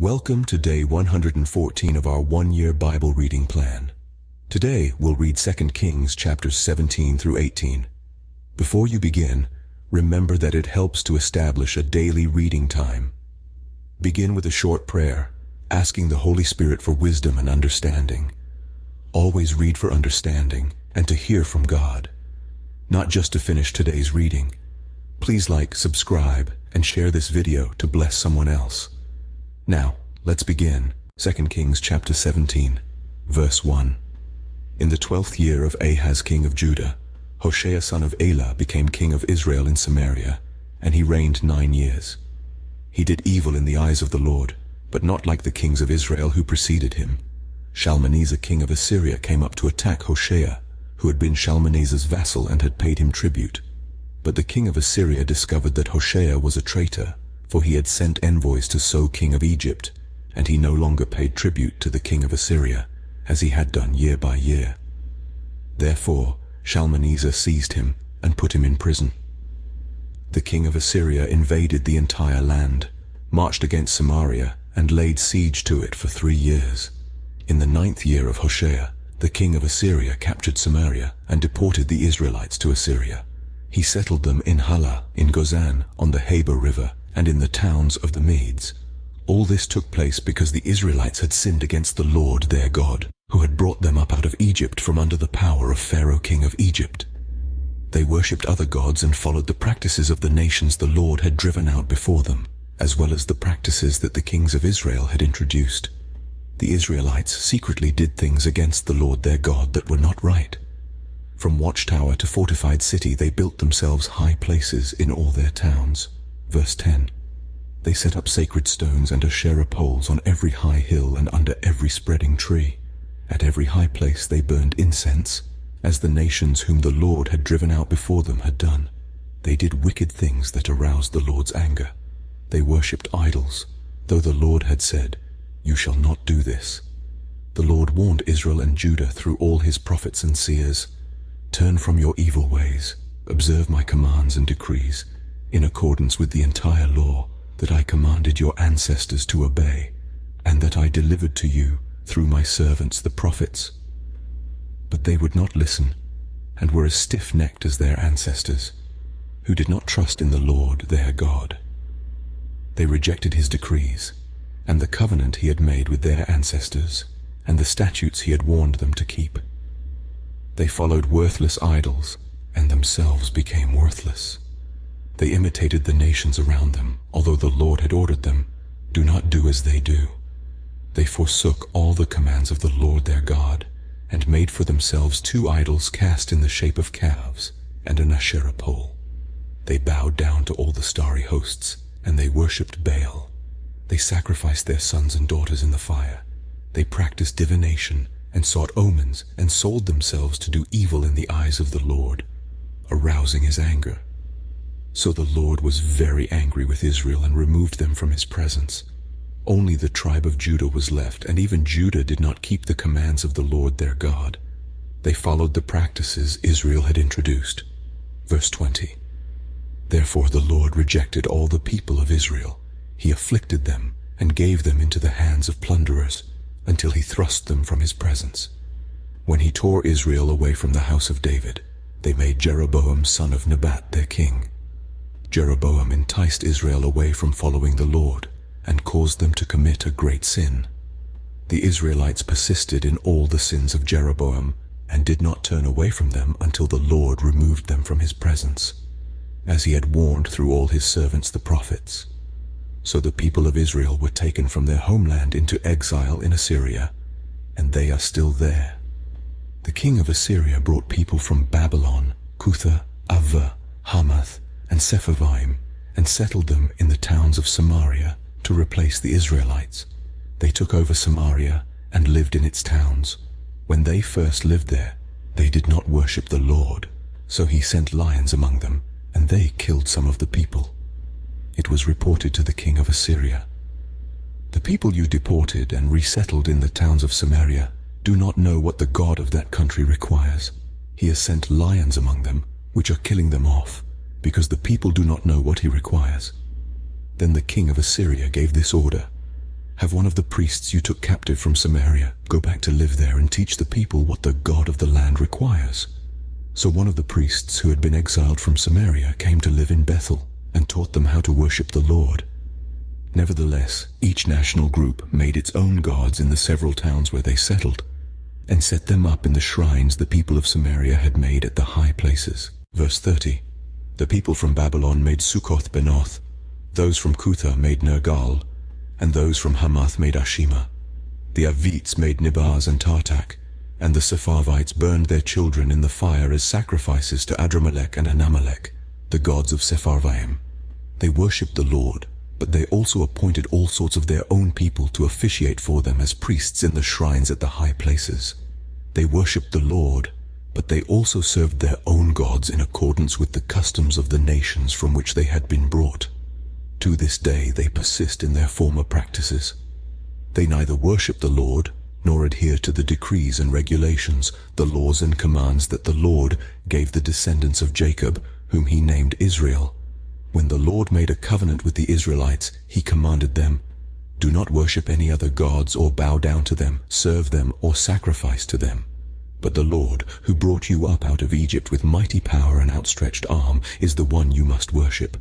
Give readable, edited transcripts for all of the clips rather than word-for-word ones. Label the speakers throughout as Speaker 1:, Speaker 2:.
Speaker 1: Welcome to day 114 of our one-year Bible reading plan. Today we'll read 2 Kings chapters 17 through 18. Before you begin, remember that it helps to establish a daily reading time. Begin with a short prayer, asking the Holy Spirit for wisdom and understanding. Always read for understanding and to hear from God, not just to finish today's reading. Please like, subscribe, and share this video to bless someone else. Now, let's begin. 2 Kings chapter 17, verse 1. In the 12th year of Ahaz king of Judah, Hoshea son of Elah became king of Israel in Samaria, and he reigned 9 years. He did evil in the eyes of the Lord, but not like the kings of Israel who preceded him. Shalmaneser king of Assyria came up to attack Hoshea, who had been Shalmaneser's vassal and had paid him tribute. But the king of Assyria discovered that Hoshea was a traitor, for he had sent envoys to So king of Egypt, and he no longer paid tribute to the king of Assyria, as he had done year by year. Therefore Shalmaneser seized him and put him in prison. The king of Assyria invaded the entire land, marched against Samaria, and laid siege to it for 3 years. In the 9th year of Hoshea, the king of Assyria captured Samaria and deported the Israelites to Assyria. He settled them in Halah, in Gozan, on the Habor River, and in the towns of the Medes. All this took place because the Israelites had sinned against the Lord their God, who had brought them up out of Egypt from under the power of Pharaoh king of Egypt. They worshipped other gods and followed the practices of the nations the Lord had driven out before them, as well as the practices that the kings of Israel had introduced. The Israelites secretly did things against the Lord their God that were not right. From watchtower to fortified city they built themselves high places in all their towns. Verse 10. They set up sacred stones and Asherah poles on every high hill and under every spreading tree. At every high place they burned incense, as the nations whom the Lord had driven out before them had done. They did wicked things that aroused the Lord's anger. They worshipped idols, though the Lord had said, "You shall not do this." The Lord warned Israel and Judah through all his prophets and seers, "Turn from your evil ways, observe my commands and decrees, in accordance with the entire law that I commanded your ancestors to obey, and that I delivered to you through my servants the prophets." But they would not listen, and were as stiff-necked as their ancestors, who did not trust in the Lord their God. They rejected his decrees, and the covenant he had made with their ancestors, and the statutes he had warned them to keep. They followed worthless idols, and themselves became worthless. They imitated the nations around them, although the Lord had ordered them, "Do not do as they do." They forsook all the commands of the Lord their God, and made for themselves 2 idols cast in the shape of calves, and an Asherah pole. They bowed down to all the starry hosts, and they worshipped Baal. They sacrificed their sons and daughters in the fire. They practiced divination, and sought omens, and sold themselves to do evil in the eyes of the Lord, arousing his anger. So the Lord was very angry with Israel and removed them from his presence. Only the tribe of Judah was left, and even Judah did not keep the commands of the Lord their God. They followed the practices Israel had introduced. Verse 20. Therefore the Lord rejected all the people of Israel. He afflicted them and gave them into the hands of plunderers, until he thrust them from his presence. When he tore Israel away from the house of David, they made Jeroboam son of Nebat their king. Jeroboam enticed Israel away from following the Lord, and caused them to commit a great sin. The Israelites persisted in all the sins of Jeroboam, and did not turn away from them until the Lord removed them from his presence, as he had warned through all his servants the prophets. So the people of Israel were taken from their homeland into exile in Assyria, and they are still there. The king of Assyria brought people from Babylon, Cutha, Avva, Hamath, and Sepharvaim, and settled them in the towns of Samaria to replace the Israelites. They took over Samaria and lived in its towns. When they first lived there, they did not worship the Lord, so he sent lions among them, and they killed some of the people. It was reported to the king of Assyria, "The people you deported and resettled in the towns of Samaria do not know what the God of that country requires. He has sent lions among them, which are killing them off, because the people do not know what he requires." Then the king of Assyria gave this order, Have one of the priests you took captive from Samaria go back to live there and teach the people what the God of the land requires." So one of the priests who had been exiled from Samaria came to live in Bethel and taught them how to worship the Lord. Nevertheless, each national group made its own gods in the several towns where they settled, and set them up in the shrines the people of Samaria had made at the high places. Verse 30. The people from Babylon made Succoth-Benoth, those from Cutha made Nergal, and those from Hamath made Ashima. The Avites made Nibaz and Tartak, and the Sepharvites burned their children in the fire as sacrifices to Adramelech and Anamelech, the gods of Sepharvaim. They worshipped the Lord, but they also appointed all sorts of their own people to officiate for them as priests in the shrines at the high places. They worshipped the Lord, but they also served their own gods in accordance with the customs of the nations from which they had been brought. To this day they persist in their former practices. They neither worship the Lord, nor adhere to the decrees and regulations, the laws and commands that the Lord gave the descendants of Jacob, whom he named Israel. When the Lord made a covenant with the Israelites, he commanded them, "Do not worship any other gods or bow down to them, serve them or sacrifice to them. But the Lord, who brought you up out of Egypt with mighty power and outstretched arm, is the one you must worship.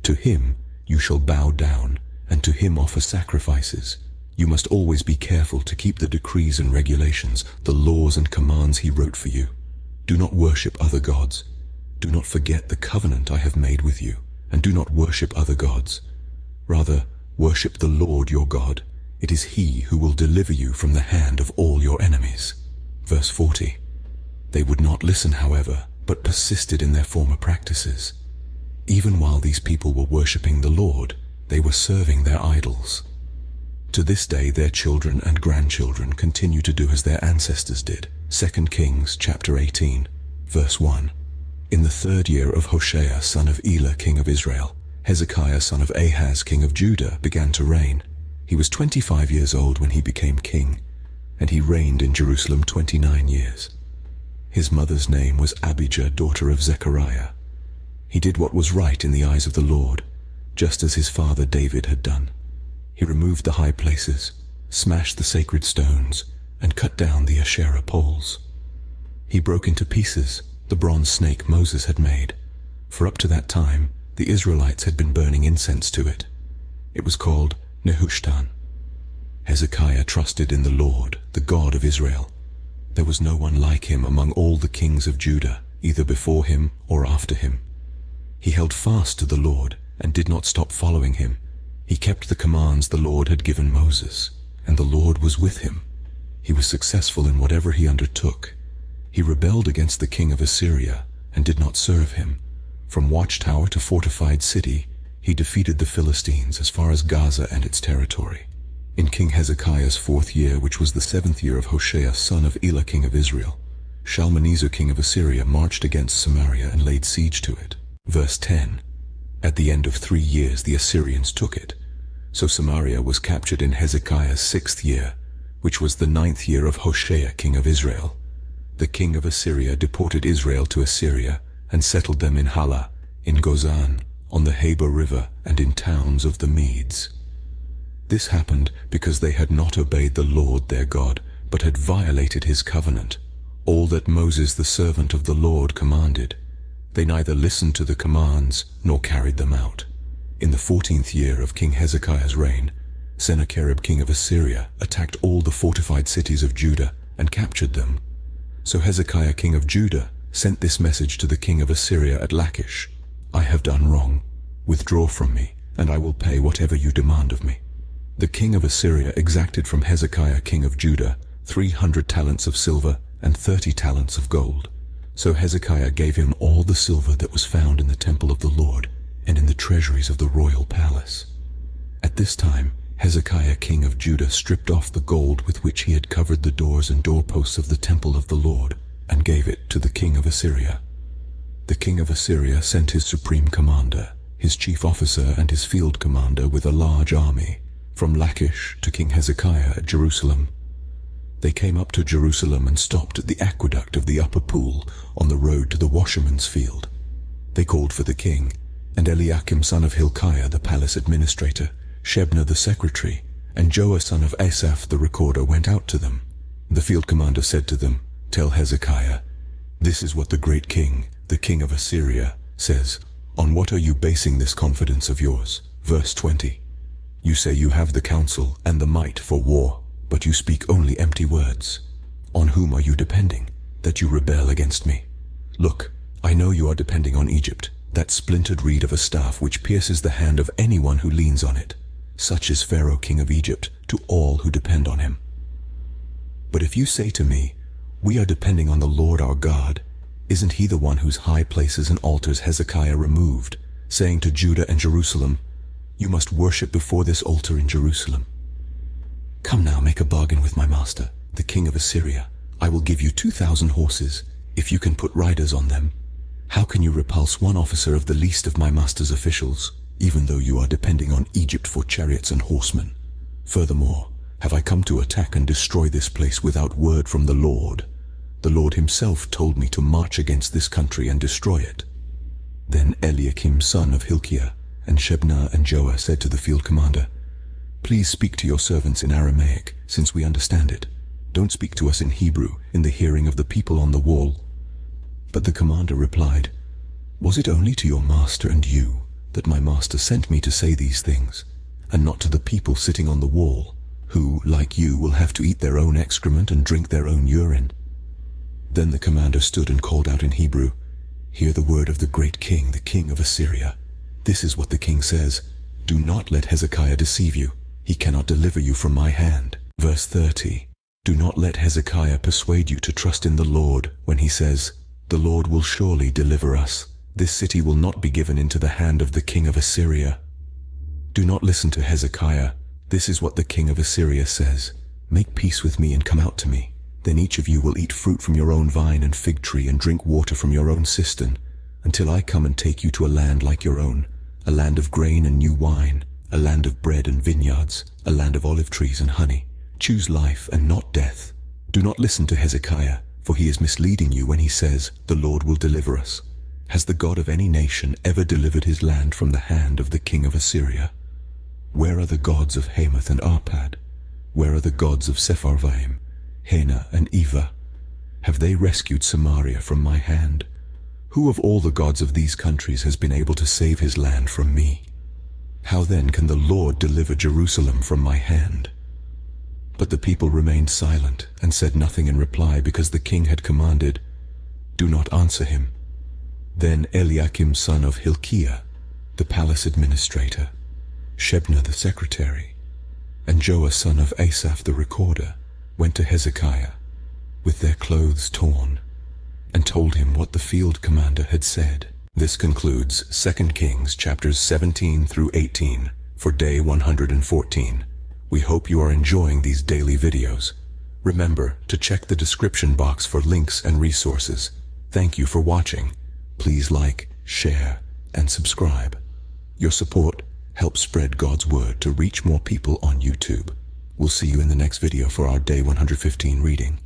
Speaker 1: To him you shall bow down, and to him offer sacrifices. You must always be careful to keep the decrees and regulations, the laws and commands he wrote for you. Do not worship other gods. Do not forget the covenant I have made with you, and do not worship other gods. Rather, worship the Lord your God. It is he who will deliver you from the hand of all your enemies." Verse 40. They would not listen, however, but persisted in their former practices. Even while these people were worshipping the Lord, they were serving their idols. To this day their children and grandchildren continue to do as their ancestors did. 2 Kings chapter 18, verse 1. In the 3rd year of Hoshea son of Elah king of Israel, Hezekiah son of Ahaz king of Judah began to reign. He was 25 years old when he became king, and he reigned in Jerusalem 29 years. His mother's name was Abijah, daughter of Zechariah. He did what was right in the eyes of the Lord, just as his father David had done. He removed the high places, smashed the sacred stones, and cut down the Asherah poles. He broke into pieces the bronze snake Moses had made, for up to that time the Israelites had been burning incense to it. It was called Nehushtan. Hezekiah trusted in the Lord, the God of Israel. There was no one like him among all the kings of Judah, either before him or after him. He held fast to the Lord and did not stop following him. He kept the commands the Lord had given Moses, and the Lord was with him. He was successful in whatever he undertook. He rebelled against the king of Assyria and did not serve him. From watchtower to fortified city, he defeated the Philistines as far as Gaza and its territory. In King Hezekiah's 4th year, which was the 7th year of Hoshea son of Elah king of Israel, Shalmaneser king of Assyria marched against Samaria and laid siege to it. Verse 10. At the end of 3 years the Assyrians took it. So Samaria was captured in Hezekiah's 6th year, which was the 9th year of Hoshea king of Israel. The king of Assyria deported Israel to Assyria and settled them in Halah, in Gozan, on the Habor River, and in towns of the Medes. This happened because they had not obeyed the Lord their God, but had violated his covenant, all that Moses the servant of the Lord commanded. They neither listened to the commands nor carried them out. In the 14th year of King Hezekiah's reign, Sennacherib king of Assyria attacked all the fortified cities of Judah and captured them. So Hezekiah king of Judah sent this message to the king of Assyria at Lachish: "I have done wrong. Withdraw from me, and I will pay whatever you demand of me." The king of Assyria exacted from Hezekiah king of Judah 300 talents of silver and 30 talents of gold. So Hezekiah gave him all the silver that was found in the temple of the Lord and in the treasuries of the royal palace. At this time, Hezekiah king of Judah stripped off the gold with which he had covered the doors and doorposts of the temple of the Lord and gave it to the king of Assyria. The king of Assyria sent his supreme commander, his chief officer and his field commander with a large army from Lachish to King Hezekiah at Jerusalem. They came up to Jerusalem and stopped at the aqueduct of the upper pool on the road to the washerman's field. They called for the king, and Eliakim son of Hilkiah the palace administrator, Shebna the secretary, And Joah son of Asaph the recorder went out to them. The field commander said to them, "Tell Hezekiah, this is what the great king, the king of Assyria, says. On what are you basing this confidence of yours?" Verse 20. "You say you have the counsel and the might for war, but you speak only empty words. On whom are you depending, that you rebel against me? Look, I know you are depending on Egypt, that splintered reed of a staff which pierces the hand of anyone who leans on it. Such is Pharaoh king of Egypt to all who depend on him. But if you say to me, 'We are depending on the Lord our God,' isn't he the one whose high places and altars Hezekiah removed, saying to Judah and Jerusalem, 'You must worship before this altar in Jerusalem'? Come now, make a bargain with my master, the king of Assyria. I will give you 2,000 horses, if you can put riders on them. How can you repulse one officer of the least of my master's officials, even though you are depending on Egypt for chariots and horsemen? Furthermore, have I come to attack and destroy this place without word from the Lord? The Lord himself told me to march against this country and destroy it." Then Eliakim son of Hilkiah and Shebna and Joah said to the field commander, "Please speak to your servants in Aramaic, since we understand it. Don't speak to us in Hebrew, in the hearing of the people on the wall." But the commander replied, "Was it only to your master and you that my master sent me to say these things, and not to the people sitting on the wall, who, like you, will have to eat their own excrement and drink their own urine?" Then the commander stood and called out in Hebrew, "Hear the word of the great king, the king of Assyria. This is what the king says, 'Do not let Hezekiah deceive you. He cannot deliver you from my hand.'" Verse 30. "Do not let Hezekiah persuade you to trust in the Lord when he says, 'The Lord will surely deliver us. This city will not be given into the hand of the king of Assyria.' Do not listen to Hezekiah. This is what the king of Assyria says, 'Make peace with me and come out to me. Then each of you will eat fruit from your own vine and fig tree and drink water from your own cistern, until I come and take you to a land like your own, a land of grain and new wine, a land of bread and vineyards, a land of olive trees and honey. Choose life and not death. Do not listen to Hezekiah, for he is misleading you when he says, 'The Lord will deliver us.' Has the God of any nation ever delivered his land from the hand of the king of Assyria? Where are the gods of Hamath and Arpad? Where are the gods of Sepharvaim, Hena and Eva? Have they rescued Samaria from my hand? Who of all the gods of these countries has been able to save his land from me? How then can the Lord deliver Jerusalem from my hand?" But the people remained silent and said nothing in reply, because the king had commanded, "Do not answer him." Then Eliakim son of Hilkiah, the palace administrator, Shebna the secretary, and Joah son of Asaph the recorder went to Hezekiah with their clothes torn and told him what the field commander had said. This concludes 2 Kings chapters 17 through 18 for day 114. We hope you are enjoying these daily videos. Remember to check the description box for links and resources. Thank you for watching. Please like, share, and subscribe. Your support helps spread God's word to reach more people on YouTube. We'll see you in the next video for our day 115 reading.